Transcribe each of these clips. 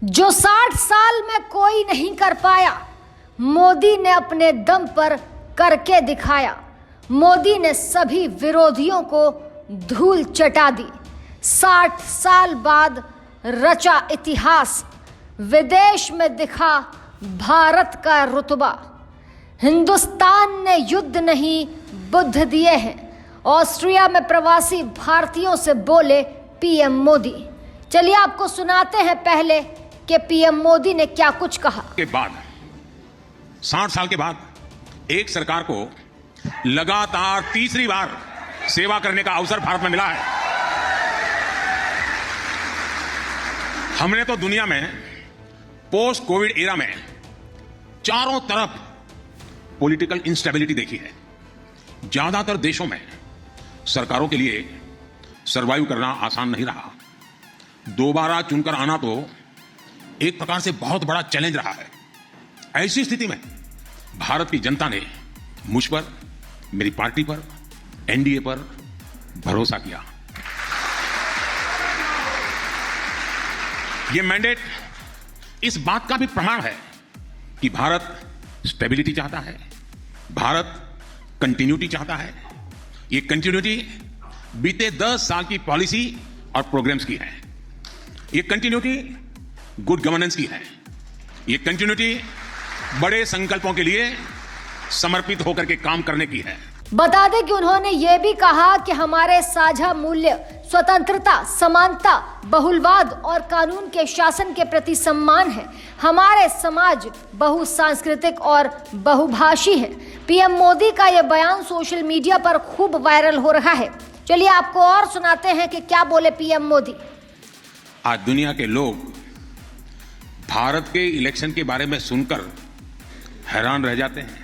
जो 60 साल में कोई नहीं कर पाया, मोदी ने अपने दम पर करके दिखाया। मोदी ने सभी विरोधियों को धूल चटा दी। 60 साल बाद रचा इतिहास, विदेश में दिखा भारत का रुतबा। हिंदुस्तान ने युद्ध नहीं बुद्ध दिए हैं। ऑस्ट्रिया में प्रवासी भारतीयों से बोले पीएम मोदी। चलिए आपको सुनाते हैं पहले कि पीएम मोदी ने क्या कुछ कहा। के बाद 60 साल के बाद एक सरकार को लगातार तीसरी बार सेवा करने का अवसर भारत में मिला है। हमने तो दुनिया में पोस्ट कोविड एरा में चारों तरफ पॉलिटिकल इंस्टेबिलिटी देखी है। ज्यादातर देशों में सरकारों के लिए सरवाइव करना आसान नहीं रहा। दोबारा चुनकर आना तो एक प्रकार से बहुत बड़ा चैलेंज रहा है। ऐसी स्थिति में भारत की जनता ने मुझ पर, मेरी पार्टी पर, एनडीए पर भरोसा किया। यह मैंडेट इस बात का भी प्रमाण है कि भारत स्टेबिलिटी चाहता है, भारत कंटिन्यूटी चाहता है। ये कंटिन्यूटी बीते 10 साल की पॉलिसी और प्रोग्राम्स की है। ये कंटिन्यूटी गुड गवर्नेंस की है। ये कंटिन्यूटी बड़े संकल्पों के लिए समर्पित होकर के काम करने की है। बता दें कि उन्होंने ये भी कहा कि हमारे साझा मूल्य स्वतंत्रता, समानता, बहुलवाद और कानून के शासन के प्रति सम्मान है। हमारे समाज बहुसांस्कृतिक और बहुभाषी है। पीएम मोदी का यह बयान सोशल मीडिया पर खूब वायरल हो रहा है। चलिए आपको और सुनाते हैं कि क्या बोले पीएम मोदी। आज दुनिया के लोग भारत के इलेक्शन के बारे में सुनकर हैरान रह जाते हैं।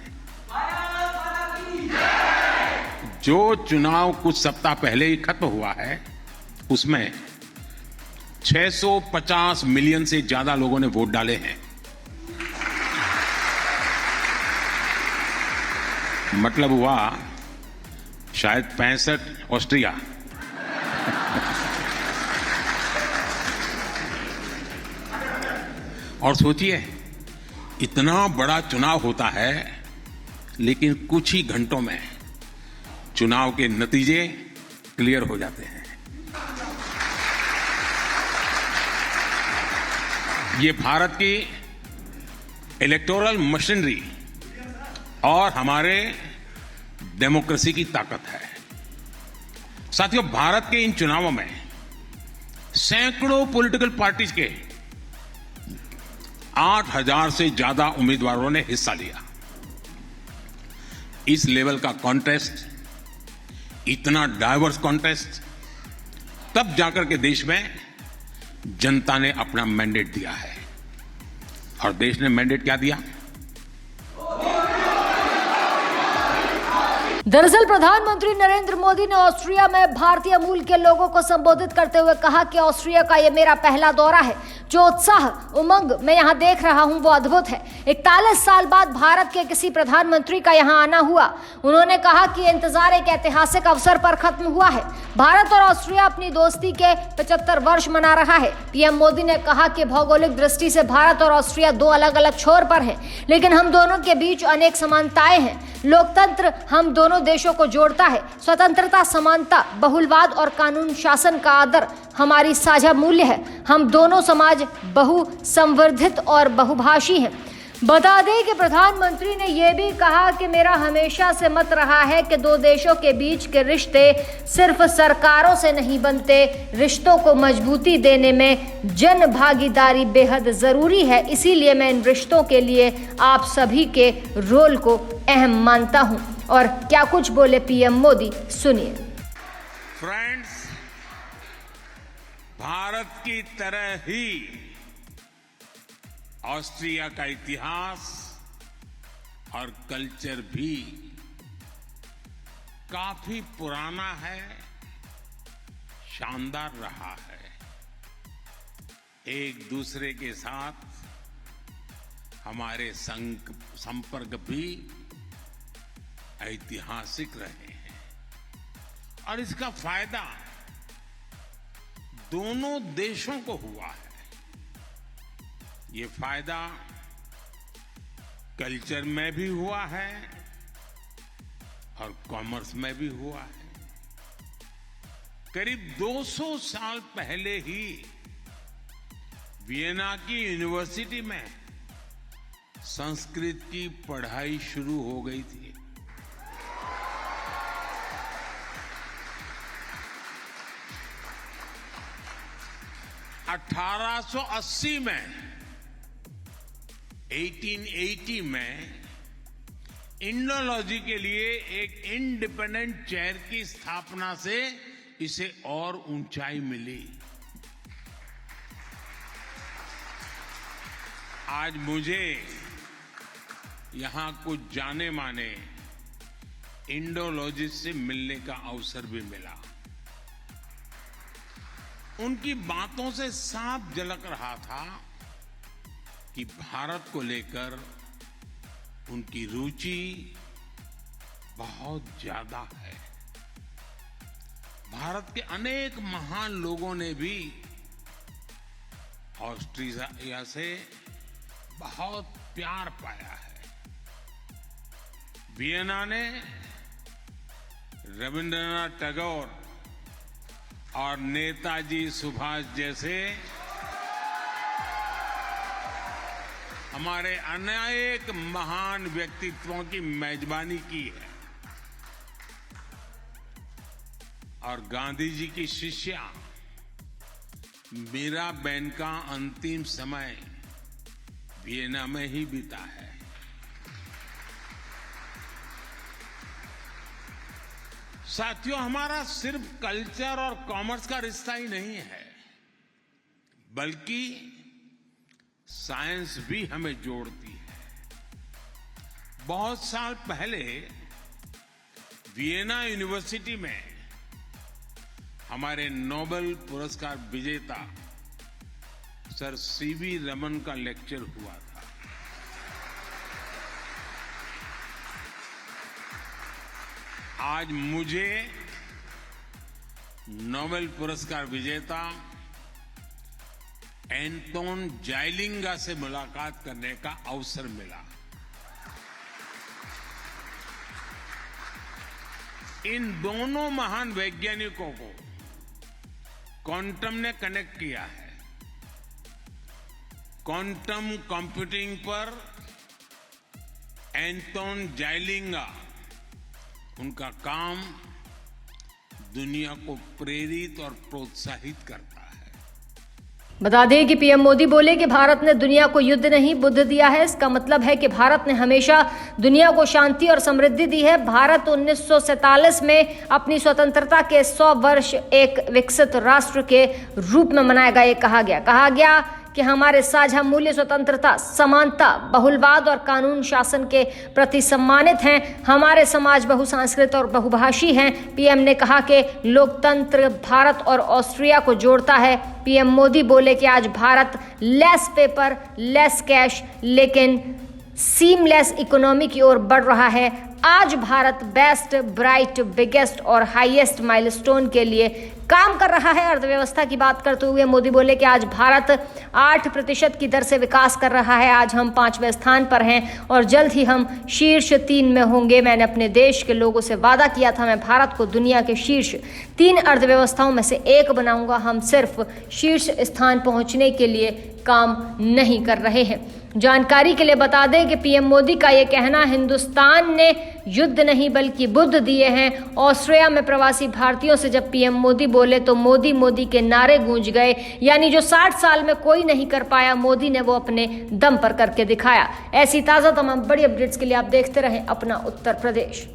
जो चुनाव कुछ सप्ताह पहले ही खत्म हुआ है, उसमें 650 मिलियन से ज्यादा लोगों ने वोट डाले हैं। मतलब हुआ शायद 65 ऑस्ट्रिया। और सोचिए, इतना बड़ा चुनाव होता है, लेकिन कुछ ही घंटों में चुनाव के नतीजे क्लियर हो जाते हैं। ये भारत की इलेक्टोरल मशीनरी और हमारे डेमोक्रेसी की ताकत है। साथियों, भारत के इन चुनावों में सैकड़ों पॉलिटिकल पार्टीज के 8000 से ज्यादा उम्मीदवारों ने हिस्सा लिया। इस लेवल का कॉन्टेस्ट, इतना डाइवर्स कॉन्टेस्ट, तब जाकर के देश में जनता ने अपना मैंडेट दिया है। और देश ने मैंडेट क्या दिया? दरअसल प्रधानमंत्री नरेंद्र मोदी ने ऑस्ट्रिया में भारतीय मूल के लोगों को संबोधित करते हुए कहा कि ऑस्ट्रिया का यह मेरा पहला दौरा है। जो उत्साह, उमंग मैं यहां देख रहा हूं वो अद्भुत है। 41 साल बाद भारत के किसी प्रधानमंत्री का यहां आना हुआ। उन्होंने कहा कि इंतजार एक ऐतिहासिक अवसर पर खत्म हुआ है। भारत और ऑस्ट्रिया अपनी दोस्ती के 75 वर्ष मना रहा है। पीएम मोदी ने कहा कि भौगोलिक दृष्टि से भारत और ऑस्ट्रिया दो अलग अलग छोर पर हैं, लेकिन हम दोनों के बीच अनेक समानताएं हैं। लोकतंत्र हम दोनों देशों को जोड़ता है। स्वतंत्रता, समानता, बहुलवाद और कानून शासन का आदर हमारी साझा मूल्य है। हम दोनों समाज बहुसंवर्धित और बहुभाषी हैं। बता दें कि प्रधानमंत्री ने यह भी कहा कि मेरा हमेशा से मत रहा है कि दो देशों के बीच के रिश्ते सिर्फ सरकारों से नहीं बनते। रिश्तों को मजबूती देने में जन भागीदारी बेहद जरूरी है। इसीलिए मैं इन रिश्तों के लिए आप सभी के रोल को अहम मानता हूं। और क्या कुछ बोले पीएम मोदी, सुनिए। फ्रेंड्स, भारत की तरह ही ऑस्ट्रिया का इतिहास और कल्चर भी काफी पुराना है, शानदार रहा है। एक दूसरे के साथ हमारे संपर्क भी ऐतिहासिक रहे हैं और इसका फायदा दोनों देशों को हुआ है। ये फायदा कल्चर में भी हुआ है और कॉमर्स में भी हुआ है। करीब 200 साल पहले ही वियना की यूनिवर्सिटी में संस्कृत की पढ़ाई शुरू हो गई थी। (1880 में 1880 में इंडोलॉजी के लिए एक इंडिपेंडेंट चेयर की स्थापना से इसे और ऊंचाई मिली। आज मुझे यहां कुछ जाने माने इंडोलॉजिस्ट से मिलने का अवसर भी मिला। उनकी बातों से साफ झलक रहा था कि भारत को लेकर उनकी रुचि बहुत ज्यादा है। भारत के अनेक महान लोगों ने भी ऑस्ट्रिया से बहुत प्यार पाया है। वियना ने रविंद्रनाथ टैगोर और नेताजी सुभाष जैसे हमारे अनेक महान व्यक्तित्वों की मेजबानी की है। और गांधी जी की शिष्या मीराबेन का अंतिम समय वियना में ही बीता है। साथियों, हमारा सिर्फ कल्चर और कॉमर्स का रिश्ता ही नहीं है, बल्कि साइंस भी हमें जोड़ती है। बहुत साल पहले वियना यूनिवर्सिटी में हमारे नोबेल पुरस्कार विजेता सर सीवी रमन का लेक्चर हुआ था। आज मुझे नोबेल पुरस्कार विजेता एंटोन जाइलिंगा से मुलाकात करने का अवसर मिला। इन दोनों महान वैज्ञानिकों को क्वांटम ने कनेक्ट किया है। क्वांटम कंप्यूटिंग पर एंटोन जाइलिंगा, उनका काम दुनिया को प्रेरित और प्रोत्साहित करता है। बता दें कि पीएम मोदी बोले कि भारत ने दुनिया को युद्ध नहीं बुद्ध दिया है। इसका मतलब है कि भारत ने हमेशा दुनिया को शांति और समृद्धि दी है। भारत 1947 में अपनी स्वतंत्रता के 100 वर्ष एक विकसित राष्ट्र के रूप में मनाएगा। ये कहा गया कि हमारे साझा मूल्य स्वतंत्रता, समानता, बहुलवाद और कानून शासन के प्रति सम्मानित हैं। हमारे समाज बहुसांस्कृतिक और बहुभाषी हैं। पीएम ने कहा कि लोकतंत्र भारत और ऑस्ट्रिया को जोड़ता है। पीएम मोदी बोले कि आज Bharat less paper, less cash, लेकिन सीमलेस इकोनॉमी की ओर बढ़ रहा है। आज भारत बेस्ट, ब्राइट, बिगेस्ट और हाईएस्ट माइलस्टोन के लिए काम कर रहा है। अर्थव्यवस्था की बात करते हुए मोदी बोले कि आज भारत 8% की दर से विकास कर रहा है। आज हम 5वें स्थान पर हैं और जल्द ही हम शीर्ष 3 में होंगे। मैंने अपने देश के लोगों से वादा किया था, मैं भारत को दुनिया के शीर्ष 3 अर्थव्यवस्थाओं में से एक बनाऊंगा। हम सिर्फ शीर्ष स्थान पहुंचने के लिए काम नहीं कर रहे हैं। जानकारी के लिए बता दें कि पीएम मोदी का ये कहना, हिंदुस्तान ने युद्ध नहीं बल्कि बुद्ध दिए हैं। ऑस्ट्रिया में प्रवासी भारतीयों से जब पीएम मोदी बोले तो मोदी मोदी के नारे गूंज गए। यानी जो 60 साल में कोई नहीं कर पाया, मोदी ने वो अपने दम पर करके दिखाया। ऐसी ताज़ा तमाम बड़ी अपडेट्स के लिए आप देखते रहें अपना उत्तर प्रदेश।